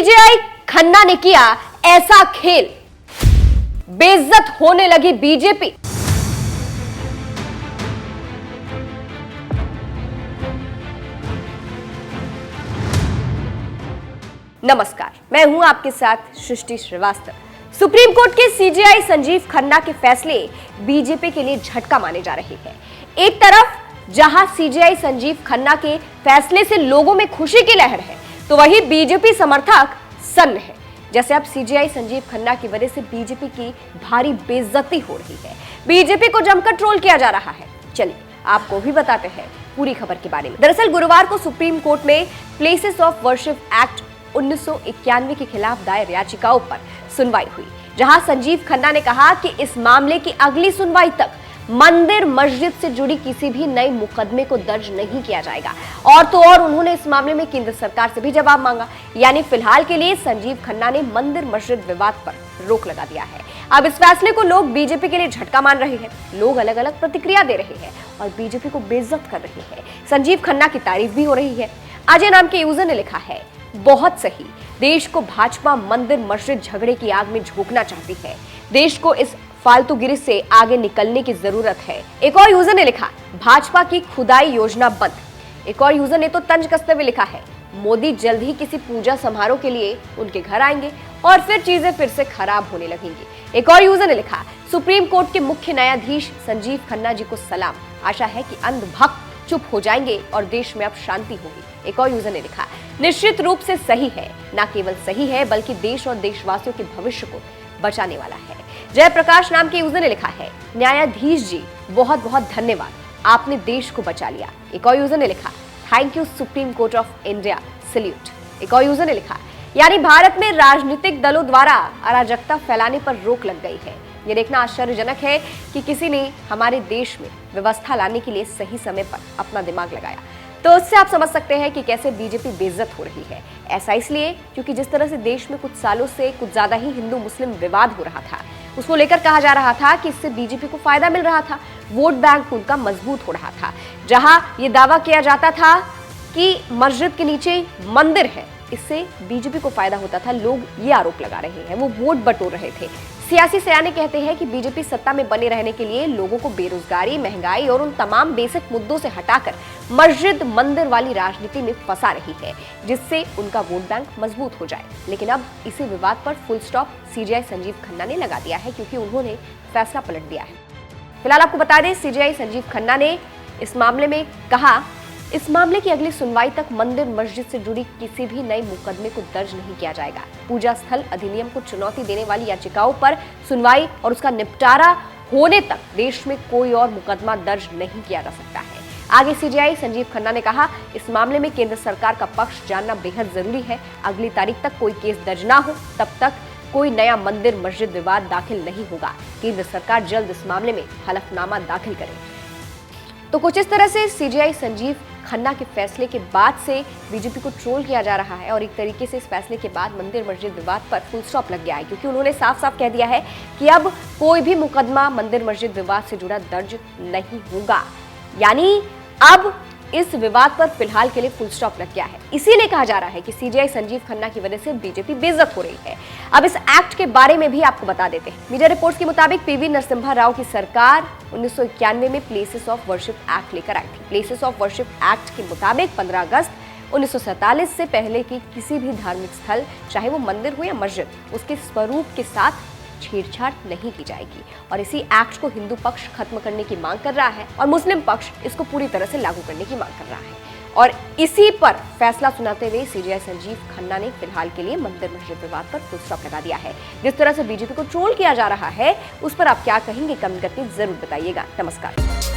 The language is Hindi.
सीजेआई खन्ना ने किया ऐसा खेल, बेइज्जत होने लगी बीजेपी। नमस्कार, मैं हूं आपके साथ सृष्टि श्रीवास्तव। सुप्रीम कोर्ट के सीजेआई संजीव खन्ना के फैसले बीजेपी के लिए झटका माने जा रहे हैं। एक तरफ जहां सीजेआई संजीव खन्ना के फैसले से लोगों में खुशी की लहर है, तो वहीं बीजेपी समर्थक सन्न है। जैसे अब सीजेआई संजीव खन्ना की वजह से बीजेपी की भारी बेइज्जती हो रही है, बीजेपी को जमकर ट्रोल किया जा रहा है। चलिए आपको भी बताते हैं पूरी खबर के बारे में। दरअसल गुरुवार को सुप्रीम कोर्ट में प्लेसेस ऑफ वर्शिप एक्ट 1991 के खिलाफ दायर याचिकाओं पर सुनवाई हुई, जहां संजीव खन्ना ने कहा कि इस मामले की अगली सुनवाई तक मंदिर मस्जिद से जुड़ी किसी भी नए मुकदमे को दर्ज नहीं किया जाएगा। और तो और उन्होंने इस मामले में केंद्र सरकार से भी जवाब मांगा। यानी फिलहाल के लिए संजीव खन्ना ने मंदिर मस्जिद विवाद पर रोक लगा दिया है। अब इस फैसले को लोग बीजेपी के लिए झटका मान रहे हैं। लोग अलग अलग प्रतिक्रिया दे रहे हैं और बीजेपी को बेइज्जत कर रहे हैं। संजीव खन्ना की तारीफ भी हो रही है। अजय नाम के यूजर ने लिखा है, बहुत सही, देश को भाजपा मंदिर मस्जिद झगड़े की आग में झोंकना चाहती है। देश को इस फालतूगिरी से आगे निकलने की जरूरत है। एक और यूजर ने लिखा, भाजपा की खुदाई योजना बंद। एक और यूजर ने तो तंज कसते हुए लिखा है, मोदी जल्द ही किसी पूजा समारोह के लिए उनके घर आएंगे और फिर चीजें फिर से खराब होने लगेंगी। एक और यूजर ने लिखा, सुप्रीम कोर्ट के मुख्य न्यायाधीश संजीव खन्ना जी को सलाम, आशा है कि अंधभक्त चुप हो जाएंगे और देश में अब शांति होगी। एक और यूजर ने लिखा, निश्चित रूप से सही है, न केवल सही है बल्कि देश और देशवासियों के भविष्य को बचाने वाला है। जयप्रकाश नाम के यूजर ने लिखा है, न्यायाधीश जी बहुत बहुत धन्यवाद, आपने देश को बचा लिया। एक और यूजर ने लिखा, thank you supreme court of India, salute. एक और यूजर ने लिखा, यानी भारत में राजनीतिक दलों द्वारा अराजकता फैलाने पर रोक लग गई है। ये देखना आश्चर्यजनक है कि किसी ने हमारे देश में व्यवस्था लाने के लिए सही समय पर अपना दिमाग लगाया। तो उससे आप समझ सकते हैं कि कैसे बीजेपी बेइज्जत हो रही है। ऐसा इसलिए क्योंकि जिस तरह से देश में कुछ सालों से कुछ ज्यादा ही हिंदू मुस्लिम विवाद हो रहा था, उसको लेकर कहा जा रहा था कि इससे बीजेपी को फायदा मिल रहा था, वोट बैंक उनका मजबूत हो रहा था। जहां ये दावा किया जाता था कि मस्जिद के नीचे मंदिर है, इससे बीजेपी को फायदा होता था, लोग ये आरोप लगा रहे हैं, वो वोट बटोर रहे थे। सियासी सयाने कहते हैं कि बीजेपी सत्ता में बने रहने के लिए लोगों को बेरोजगारी, महंगाई और उन तमाम बेसिक मुद्दों से हटाकर मस्जिद मंदिर वाली राजनीति में फंसा रही है, जिससे उनका वोट बैंक मजबूत हो जाए। लेकिन अब इसी विवाद पर full stop CJI Sanjeev Khanna ने लगा दिया है, क्योंकि उन्होंने फैसला पलट दिया है। फिलहाल आपको बता दें, सीजेआई संजीव खन्ना ने इस मामले में कहा, इस मामले की अगली सुनवाई तक मंदिर मस्जिद से जुड़ी किसी भी नए मुकदमे को दर्ज नहीं किया जाएगा। पूजा स्थल अधिनियम को चुनौती देने वाली याचिकाओं पर सुनवाई और उसका निपटारा होने तक देश में कोई और मुकदमा दर्ज नहीं किया जा सकता है। आगे सीजेआई संजीव खन्ना ने कहा, इस मामले में केंद्र सरकार का पक्ष जानना बेहद जरूरी है। अगली तारीख तक कोई केस दर्ज ना हो, तब तक कोई नया मंदिर मस्जिद विवाद दाखिल नहीं होगा। केंद्र सरकार जल्द इस मामले में हलफनामा दाखिल करे। तो कुछ इस तरह से सीजेआई संजीव खन्ना के फैसले के बाद से बीजेपी को ट्रोल किया जा रहा है और एक तरीके से इस फैसले के बाद मंदिर मस्जिद विवाद पर फुल स्टॉप लग गया है, क्योंकि उन्होंने साफ साफ कह दिया है कि अब कोई भी मुकदमा मंदिर मस्जिद विवाद से जुड़ा दर्ज नहीं होगा। यानी अब इस विवाद पर फिलहाल के लिए फुल स्टॉप लग गया है। इसीलिए कहा जा रहा है कि सीजेआई संजीव खन्ना की वजह से बीजेपी बेइज्जत हो रही है। अब इस एक्ट के बारे में भी आपको बता देते हैं। मीडिया रिपोर्ट्स के मुताबिक पीवी नरसिम्हा राव की सरकार 1991 में प्लेसेस ऑफ वर्शिप एक्ट लेकर आई थी। प्लेसेस ऑफ वर्शिप एक्ट के मुताबिक 15 अगस्त 1947 से पहले की किसी भी धार्मिक स्थल, चाहे वो मंदिर हो या मस्जिद, उसके स्वरूप के साथ छेड़छाड़ नहीं की जाएगी। और इसी एक्ट को हिंदू पक्ष खत्म करने की मांग कर रहा है और मुस्लिम पक्ष इसको पूरी तरह से लागू करने की मांग कर रहा है। और इसी पर फैसला सुनाते हुए सीजेआई संजीव खन्ना ने फिलहाल के लिए मंदिर मस्जिद विवाद पर फुल स्टॉप लगा दिया है। जिस तरह से बीजेपी को ट्रोल किया जा रहा है, उस पर आप क्या कहेंगे, कमेंट करके जरूर बताइएगा। नमस्कार।